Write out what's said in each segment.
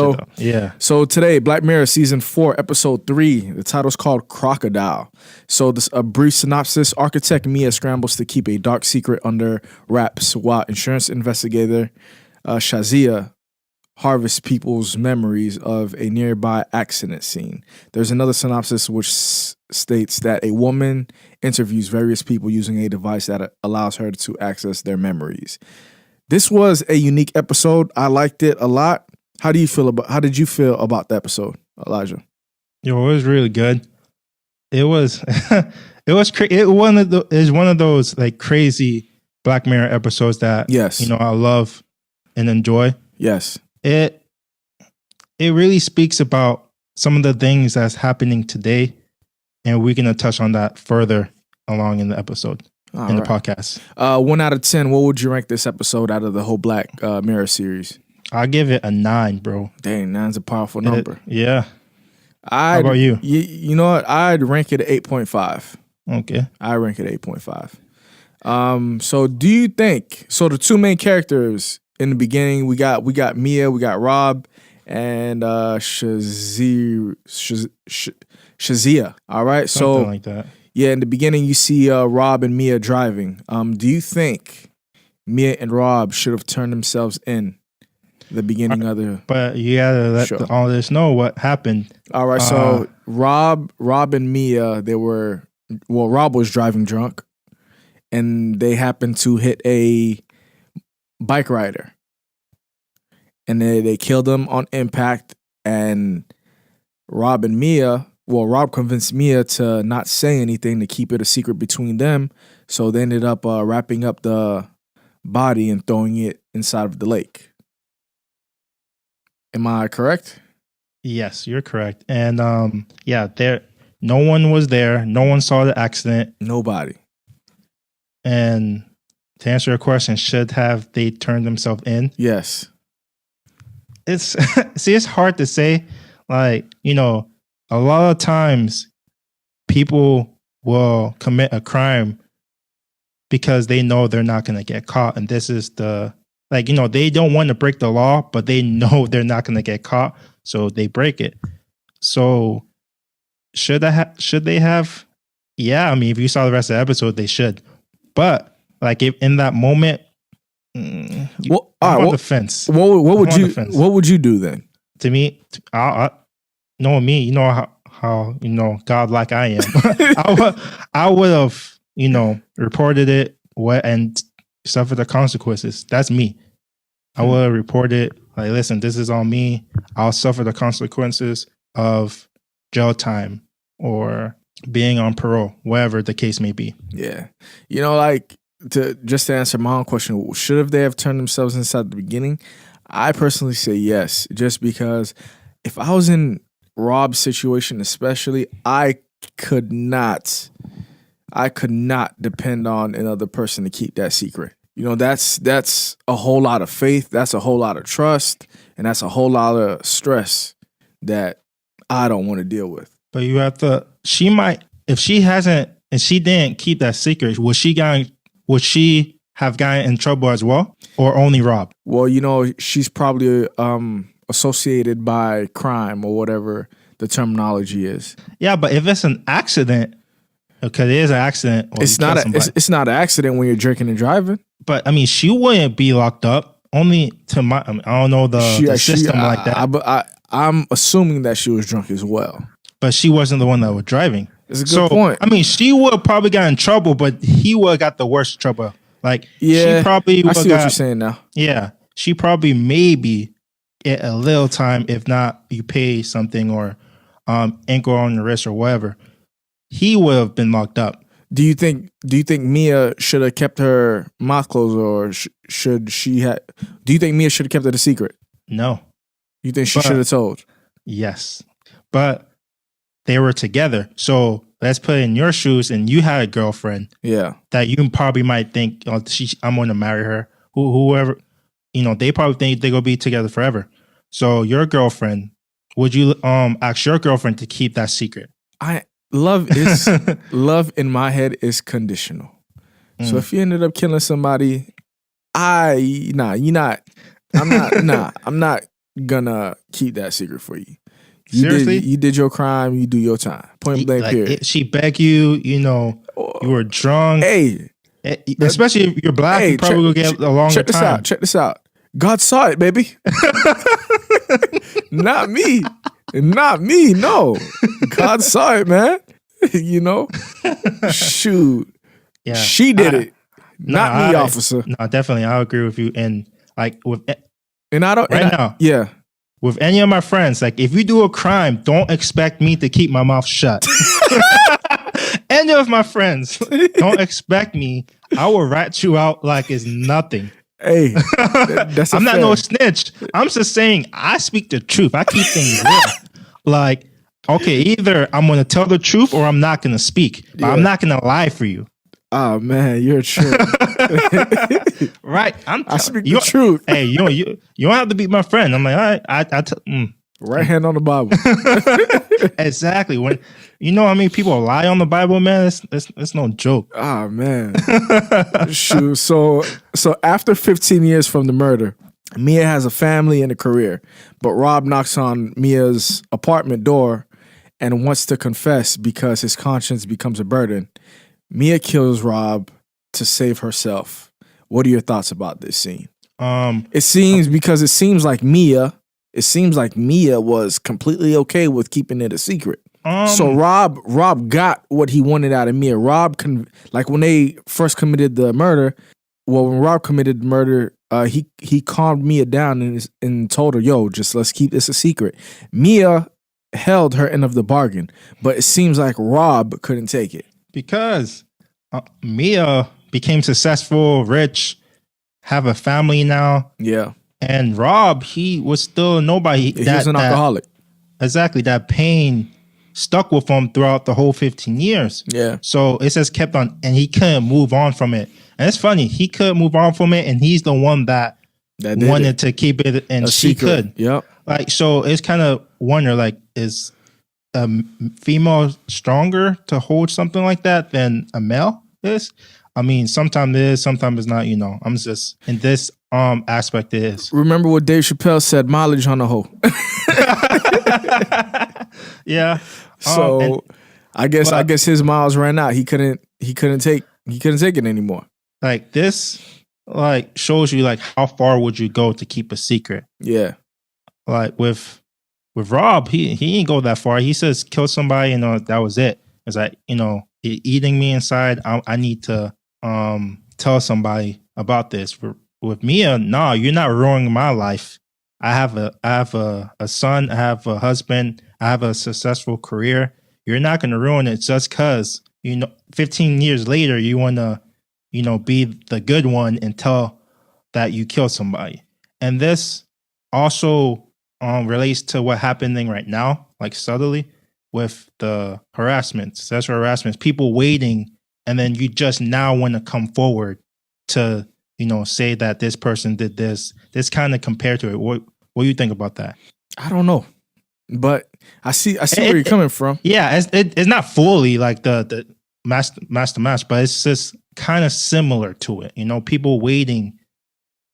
though. Yeah. So today, Black Mirror season 4, episode 3. The title's called Crocodile. So this a brief synopsis: architect Mia scrambles to keep a dark secret under wraps while insurance investigator Shazia harvests people's memories of a nearby accident scene. There's another synopsis which states that a woman interviews various people using a device that allows her to access their memories. This was a unique episode. I liked it a lot. How did you feel about the episode, Elijah? Yo, it was really good. It was one of those like crazy Black Mirror episodes that I love and enjoy. Yes. It really speaks about some of the things that's happening today, and we're gonna touch on that further along in the episode. The podcast. 1 out of 10, what would you rank this episode out of the whole Black Mirror series? I'll give it a 9, bro. Dang, 9's a powerful number. Yeah. How about you? You know what? I'd rank it at 8.5. Okay. I rank it 8.5. So do you think, so the two main characters in the beginning, we got Mia, we got Rob, and Shazia. All right. Something like that. Yeah, in the beginning, you see Rob and Mia driving. Do you think Mia and Rob should have turned themselves in the beginning of the But you gotta let all this know what happened. All right, so Rob and Mia, Rob was driving drunk, and they happened to hit a bike rider. And they killed him on impact, and Rob convinced Mia to not say anything, to keep it a secret between them. So they ended up wrapping up the body and throwing it inside of the lake. Am I correct? Yes, you're correct. And no one was there. No one saw the accident. Nobody. And to answer your question, should have they turned themselves in? Yes. It's hard to say. Like, a lot of times people will commit a crime because they know they're not going to get caught. And this is they don't want to break the law, but they know they're not going to get caught. So they break it. So should they have? Yeah. I mean, if you saw the rest of the episode, they should. But like if in that moment, I'm on the fence. What would you do then? To me, knowing me, you know how godlike I am. I would have reported it and suffer the consequences. That's me. I would have reported like, listen, this is on me. I'll suffer the consequences of jail time or being on parole, whatever the case may be. Yeah, to answer my own question, should they have turned themselves inside at the beginning? I personally say yes, just because if I was in Rob's situation, especially, I could not depend on another person to keep that secret. That's a whole lot of faith, that's a whole lot of trust, and that's a whole lot of stress that I don't want to deal with. But you have to. She might, if she hasn't, and she didn't keep that secret, would she have gotten in trouble as well, or only Rob? Well, she's probably associated by crime or whatever the terminology is. Yeah, but if it's an accident, okay, it is an accident. It's not an accident when you're drinking and driving. But I mean, she wouldn't be locked up. Only to my, I don't know the system like that. I'm assuming that she was drunk as well. But she wasn't the one that was driving. It's a good point. I mean, she would have probably got in trouble, but he would have got the worst trouble. Like, yeah, she probably I see what you're saying now. Yeah, she probably maybe get a little time. If not, you pay something or ankle on the wrist or whatever. He would have been locked up. Do you think Mia should have kept her mouth closed, or should she have? Do you think Mia should have kept it a secret? No. You think she should have told? Yes, but they were together. So let's put in your shoes, and you had a girlfriend. Yeah. That you probably might think, I'm going to marry her. Whoever, they probably think they're going to be together forever. So your girlfriend, would you ask your girlfriend to keep that secret? Love in my head is conditional. So if you ended up killing somebody, I'm not gonna keep that secret for you. Seriously? You did your crime. You do your time. Point blank. Like, period. she begged you. You were drunk. Hey, especially if you're black, you probably will get a longer time. Check this out. God saw it, baby. Not me. No, God saw it, man. Shoot. Yeah, she did it. Not me, officer. No, definitely, I agree with you. And like now, yeah. With any of my friends, like if you do a crime, don't expect me to keep my mouth shut. Any of my friends, don't expect me. I will rat you out like it's nothing. Hey, that's I'm not no snitch. I'm just saying I speak the truth. I keep things real. Like, okay, either I'm going to tell the truth or I'm not going to speak. But I'm not going to lie for you. Oh man, you're true. Right, I speak the truth. Hey, you don't have to be my friend. I'm like, all right, right hand on the Bible. Exactly. When how many people lie on the Bible, man, it's no joke. Oh man. Shoot. So after 15 years from the murder, Mia has a family and a career, but Rob knocks on Mia's apartment door and wants to confess because his conscience becomes a burden. Mia kills Rob to save herself. What are your thoughts about this scene? It seems like Mia was completely okay with keeping it a secret. So Rob got what he wanted out of Mia. Like when they first committed the murder, when Rob committed the murder, he calmed Mia down and told her, "Yo, just let's keep this a secret." Mia held her end of the bargain, but it seems like Rob couldn't take it. Because Mia became successful, rich, have a family now. Yeah. And Rob, he was still nobody. He was an alcoholic. Exactly. That pain stuck with him throughout the whole 15 years. Yeah. So it just kept on, and he couldn't move on from it. And it's funny, he could move on from it, and he's the one that wanted to keep it, and she could. Yep. Like, so it's kind of wonder, like, is a female stronger to hold something like that than a male is? I mean, sometimes it is, sometimes it's not, I'm just, in this aspect it is. Remember what Dave Chappelle said, mileage on the hoe. Yeah. So I guess his miles ran out. He couldn't take it anymore. Like this, like shows you like how far would you go to keep a secret? Yeah. Like with Rob, he ain't go that far. He says kill somebody, that was it. It's like, eating me inside. I need to tell somebody about this. With Mia, no, you're not ruining my life. I have a son, I have a husband, I have a successful career. You're not gonna ruin it just cause 15 years later you wanna, be the good one and tell that you killed somebody. And this also relates to what happening right now, like subtly, with the sexual harassment, people waiting, and then you just now want to come forward to, say that this person did this. This kind of compared to it. What do you think about that? I don't know, but I see where you're coming from. Yeah, it's not fully like the match to match, but it's just kind of similar to it. People waiting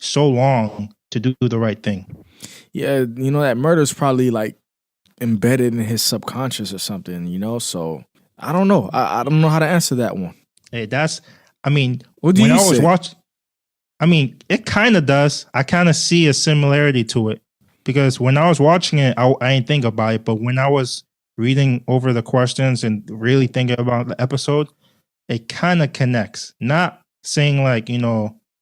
so long to do the right thing. Yeah, that murder is probably like embedded in his subconscious or something, so I don't know. I don't know how to answer that one. Hey, what do you say? It kind of does. I kind of see a similarity to it because when I was watching it, I didn't think about it. But when I was reading over the questions and really thinking about the episode, it kind of connects. Not saying like,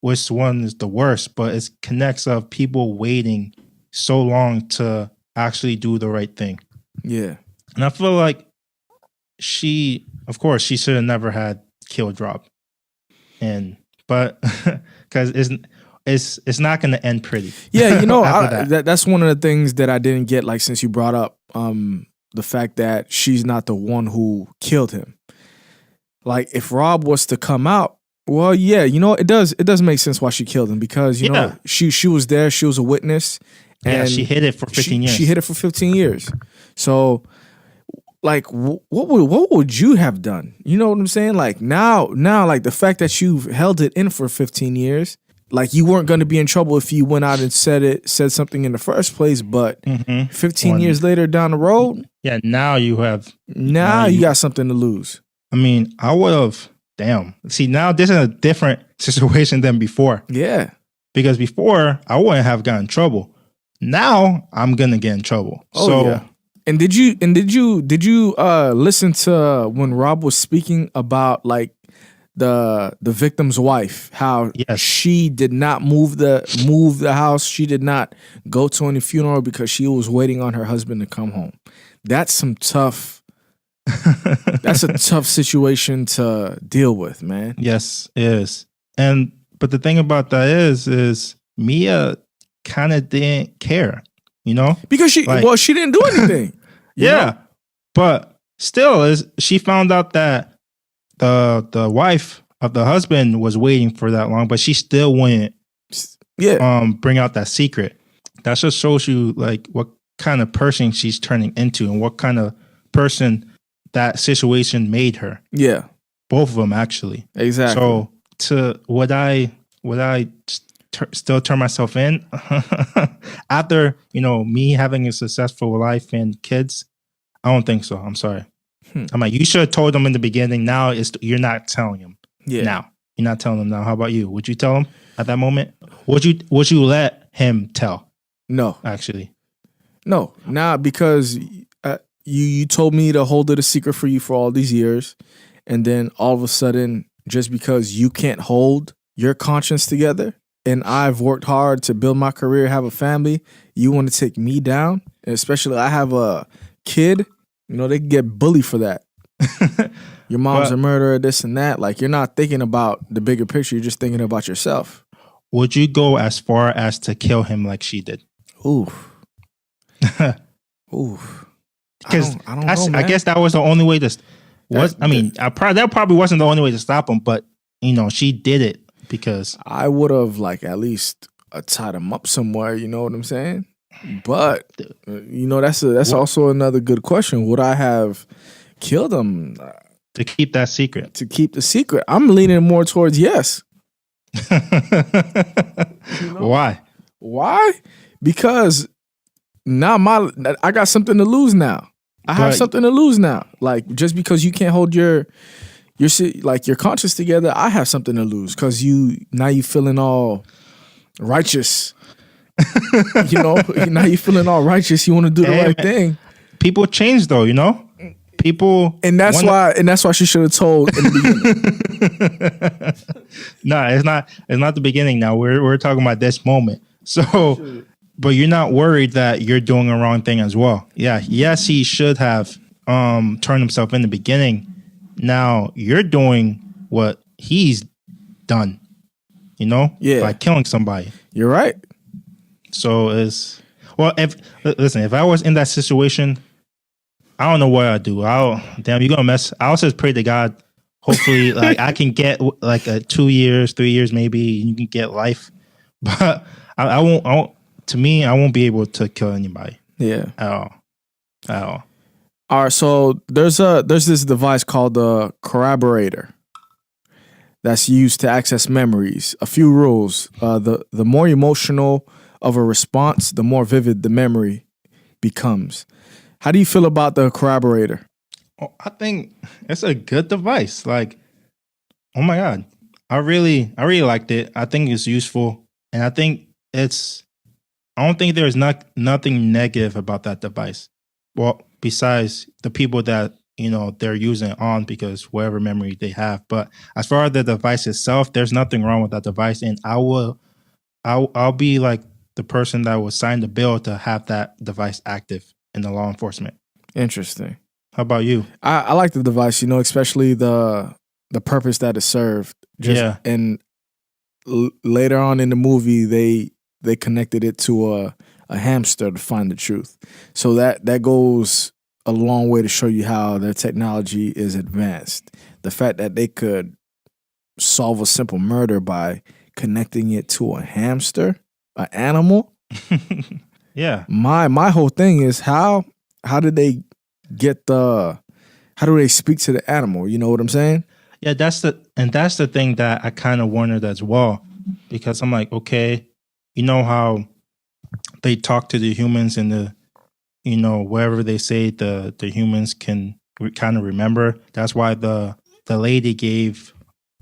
which one is the worst, but it connects of people waiting so long to actually do the right thing. Yeah. And I feel like she should have never had killed Rob. But because it's not going to end pretty. Yeah, that's one of the things that I didn't get, like, since you brought up the fact that she's not the one who killed him. Like, if Rob was to come out, well, yeah, it does make sense why she killed him because, she was there, she was a witness. And she hid it for 15 years. She hid it for 15 years. So, like, what would you have done? You know what I'm saying? Like, now, like, the fact that you've held it in for 15 years, like you weren't going to be in trouble if you went out and said something in the first place, but 15 years later down the road, yeah, now you got something to lose. I mean, I would have, damn. See, now this is a different situation than before. Yeah. Because before, I wouldn't have gotten in trouble. Now, I'm going to get in trouble. Oh, so, yeah. And did you listen to when Rob was speaking about like the victim's wife, how she did not move the house, she did not go to any funeral because she was waiting on her husband to come home. That's some tough that's a tough situation to deal with, man. Yes, it is. But the thing about that is Mia kind of didn't care, you know? Because she didn't do anything. Yeah. But still, she found out that the wife of the husband was waiting for that long, but she still wouldn't bring out that secret. That just shows you like what kind of person she's turning into and what kind of person that situation made her. Yeah. Both of them, actually. Exactly. So would I still turn myself in after, me having a successful life and kids? I don't think so. I'm sorry. I'm like, you should have told them in the beginning. Now you're not telling them. Yeah. Now you're not telling them now. How about you? Would you tell him at that moment? Would you let him tell? No, actually, no. Not because you told me to hold it a secret for you for all these years, and then all of a sudden, just because you can't hold your conscience together, and I've worked hard to build my career, have a family, you want to take me down, and especially I have a kid. They can get bullied for that. Your mom's a murderer, this and that. Like, you're not thinking about the bigger picture. You're just thinking about yourself. Would you go as far as to kill him like she did? Ooh. Ooh. Because I guess that was the only way to... that probably wasn't the only way to stop him, but, she did it because... I would have, at least tied him up somewhere, you know what I'm saying? But that's also another good question. Would I have killed him to keep that secret? To keep the secret, I'm leaning more towards yes. Why? Why? Because now I got something to lose now. I have something to lose now. Like, just because you can't hold your conscience together, I have something to lose because you feeling all righteous. Now you're feeling all righteous. You want to do the right thing. People change, though. People, and that's why she should have told in the beginning. No, it's not the beginning. Now we're talking about this moment. So, but you're not worried that you're doing the wrong thing as well. Yeah. Yes, he should have turned himself in the beginning. Now you're doing what he's done. By killing somebody. You're right. So if I was in that situation, I don't know what I'd do. You're gonna mess. I'll just pray to God. Hopefully, I can get a 2 years, 3 years, maybe you can get life. But I won't. To me, I won't be able to kill anybody. Yeah, at all. All right. So there's this device called the corroborator that's used to access memories. A few rules: the more emotional of a response, the more vivid the memory becomes. How do you feel about the corroborator? Oh, I think it's a good device. Like, oh my God, I really liked it. I think it's useful, and I think I don't think there's nothing negative about that device. Well, besides the people that they're using it on because whatever memory they have. But as far as the device itself, there's nothing wrong with that device, and I'll be like the person that will sign the bill to have that device active in the law enforcement. Interesting. How about you? I like the device, especially the purpose that it served. And later on in the movie, they connected it to a hamster to find the truth. So that goes a long way to show you how their technology is advanced. The fact that they could solve a simple murder by connecting it to a hamster, an animal. Yeah. My whole thing is how did they how do they speak to the animal? You know what I'm saying? Yeah, that's the thing that I kind of wondered as well. because I'm like, okay, you know how they talk to the humans and wherever they say the humans can kind of remember. That's why the lady gave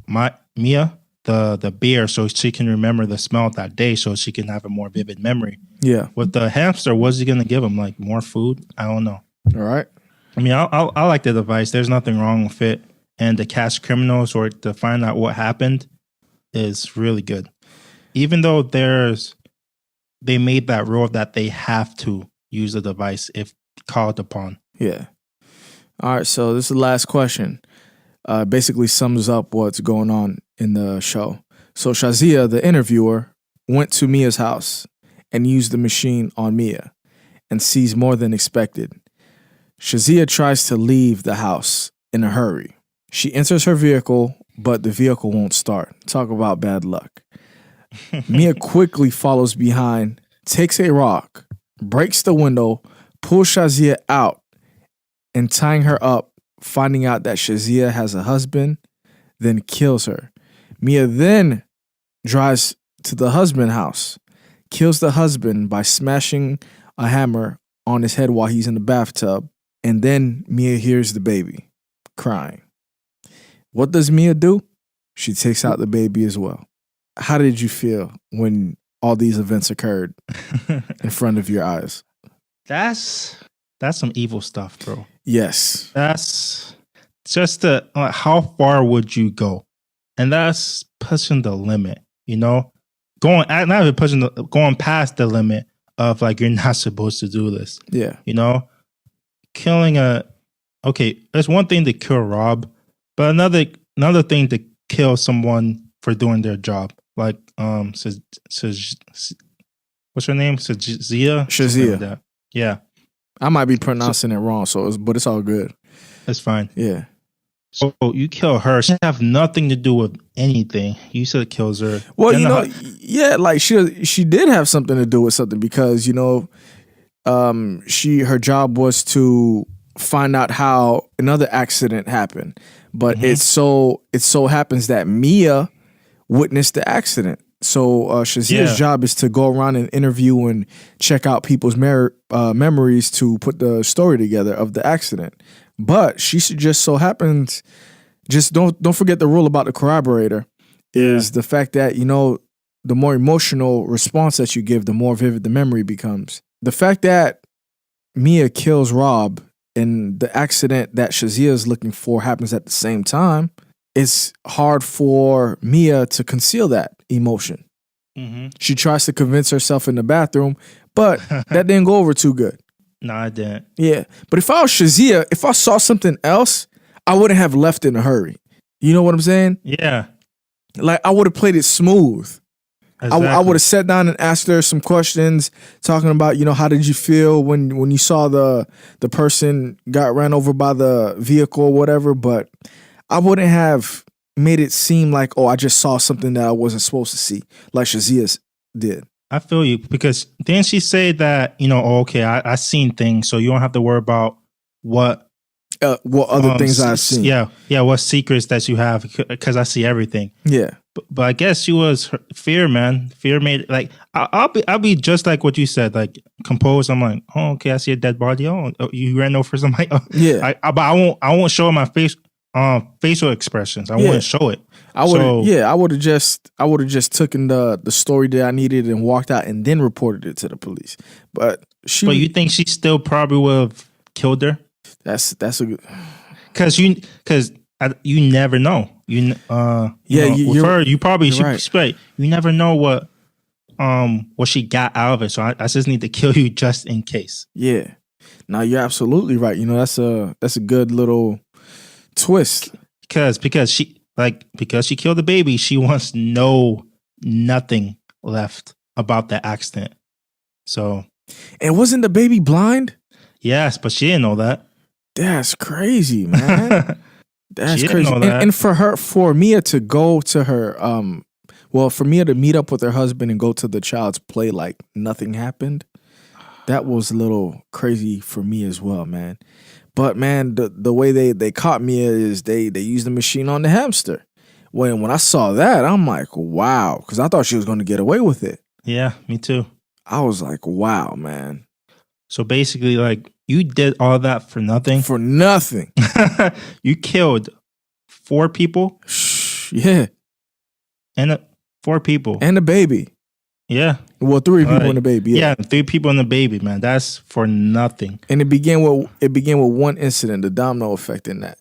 Mia the beer so she can remember the smell that day, so she can have a more vivid memory. Yeah. With the hamster, what's he gonna give him? Like more food? I don't know. All right. I mean, I like the device. There's nothing wrong with it, and to catch criminals or to find out what happened is really good. Even though they made that rule that they have to use the device if called upon. Yeah. All right. So this is the last question. Basically sums up what's going on in the show. So Shazia, the interviewer, went to Mia's house and used the machine on Mia and sees more than expected. Shazia tries to leave the house in a hurry. She enters her vehicle, but the vehicle won't start. Talk about bad luck. Mia quickly follows behind, takes a rock, breaks the window, pulls Shazia out, and tying her up, finding out that Shazia has a husband, then kills her. Mia then drives to the husband's house, kills the husband by smashing a hammer on his head while he's in the bathtub, and then Mia hears the baby crying. What does Mia do? She takes out the baby as well. How did you feel when all these events occurred in front of your eyes? That's some evil stuff, bro. Yes. That's just how far would you go? And that's pushing the limit, going past the limit of like, you're not supposed to do this. Yeah. Killing it's one thing to kill Rob, but another thing to kill someone for doing their job. Like, what's her name? Shazia. Like yeah. I might be pronouncing it wrong, but it's all good. That's fine. Yeah. So you kill her. She have nothing to do with anything. You said it kills her. Well, like she did have something to do with something because her job was to find out how another accident happened, but it so happens that Mia witnessed the accident. So Shazia's job is to go around and interview and check out people's memories to put the story together of the accident. But she just so happens, just don't forget the rule about the corroborator is the fact that, the more emotional response that you give, the more vivid the memory becomes. The fact that Mia kills Rob and the accident that Shazia is looking for happens at the same time, it's hard for Mia to conceal that emotion. Mm-hmm. She tries to convince herself in the bathroom, but that didn't go over too good. No, I didn't. Yeah. But if I was Shazia, if I saw something else, I wouldn't have left in a hurry. You know what I'm saying? Yeah. Like, I would have played it smooth. Exactly. I would have sat down and asked her some questions, talking about, how did you feel when you saw the person got ran over by the vehicle or whatever, but I wouldn't have made it seem like, I just saw something that I wasn't supposed to see, like Shazia did. I feel you, because didn't she say that, I seen things, so you don't have to worry about what other things I've seen. Yeah, what secrets that you have, because I see everything. Yeah. But I guess she was fear, man. Fear made like I'll be just like what you said, like composed. I'm like, oh, okay, I see a dead body. Oh, you ran over somebody. Yeah. But I won't show my facial expressions. I wouldn't show it. I would have just taken the story that I needed and walked out and then reported it to the police. But you think she still probably would have killed her? That's a good, because you never know. You probably should be straight. You never know what she got out of it. So I just need to kill you just in case. Yeah. No, you're absolutely right. That's a good little twist. Because she killed the baby, she wants nothing left about the accident. So, and wasn't the baby blind? Yes, but she didn't know that. That's crazy, man. That's crazy. And for Mia to go to her, for Mia to meet up with her husband and go to the child's play like nothing happened, that was a little crazy for me as well, man. But man, the way they caught Mia is they used the machine on the hamster, when I saw that, I'm like, wow, because I thought she was going to get away with it. Yeah, me too. I was like, wow, man, So basically, like, you did all that for nothing. for nothing. You killed 4 people Yeah, and 4 people. and the baby. Yeah. Well, 3 people and the baby. Yeah, 3 people and the baby, man. That's for nothing. And it began with one incident, the domino effect in that.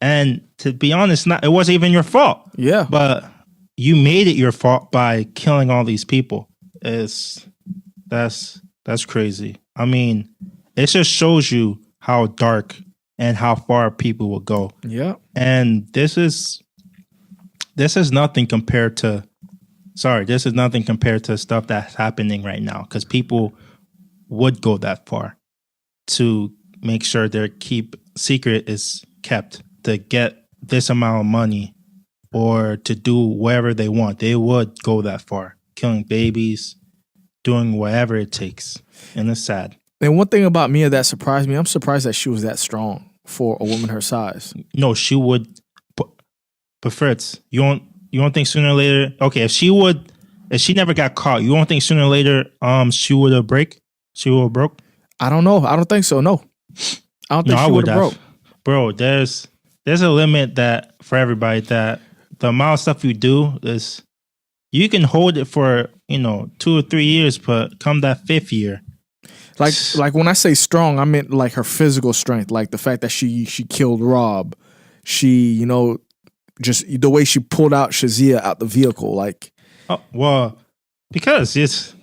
And to be honest, it wasn't even your fault. Yeah. But you made it your fault by killing all these people. That's crazy. I mean, it just shows you how dark and how far people will go. Yeah. And this is nothing compared to stuff that's happening right now, because people would go that far to make sure their secret is kept, to get this amount of money or to do whatever they want. They would go that far, killing babies, doing whatever it takes. And it's sad. And one thing about Mia that surprised me, I'm surprised that she was that strong for a woman her size. No, she would. But Fritz, you don't think sooner or later? Okay, if she never got caught, you don't think sooner or later she would have broke? I don't know. I don't think so. No, I don't think she would have broke. Bro, there's a limit that for everybody, that the amount of stuff you do is, you can hold it for 2 or 3 years, but come that 5th year, like when I say strong, I meant like her physical strength, like the fact that she killed Rob, she just the way she pulled out Shazia out the vehicle, like. Oh, well, because it's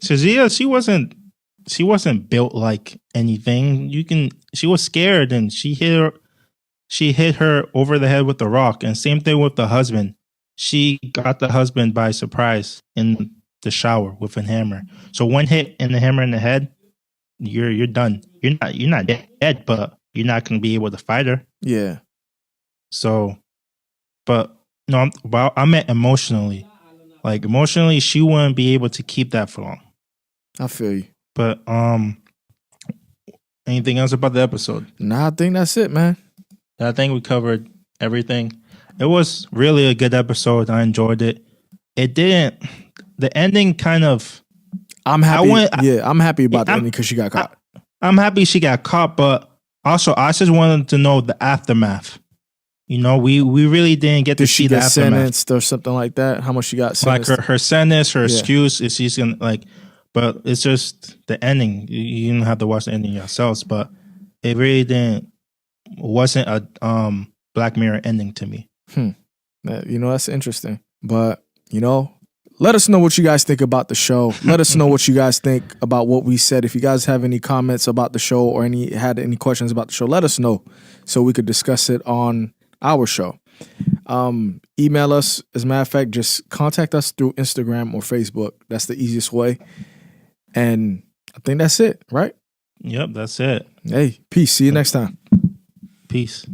Shazia, she wasn't built like anything. She was scared and she hit her over the head with the rock. And same thing with the husband. She got the husband by surprise in the shower with a hammer. So one hit and the hammer in the head, you're done. You're not dead, but you're not going to be able to fight her. Yeah. So, but no, I meant emotionally. Like emotionally, she wouldn't be able to keep that for long. I feel you. But anything else about the episode? Nah, I think that's it, man. I think we covered everything. It was really a good episode. I enjoyed it. The ending kind of. I'm happy. I'm happy about the ending because she got caught. I'm happy she got caught, but also I just wanted to know the aftermath. We really didn't get to see the aftermath. Sentenced or something like that? How much she got sentenced? Like her sentence, her excuse is she's gonna but it's just the ending. You don't have to watch the ending yourselves, but it really wasn't a Black Mirror ending to me. That's interesting. But let us know what you guys think about the show. Let us know what you guys think about what we said. If you guys have any comments about the show or had any questions about the show, let us know so we could discuss it on our show. Email us. As a matter of fact, just contact us through Instagram or Facebook. That's the easiest way. And I think that's it, right? Yep, that's it. Hey, peace. See you next time. Peace.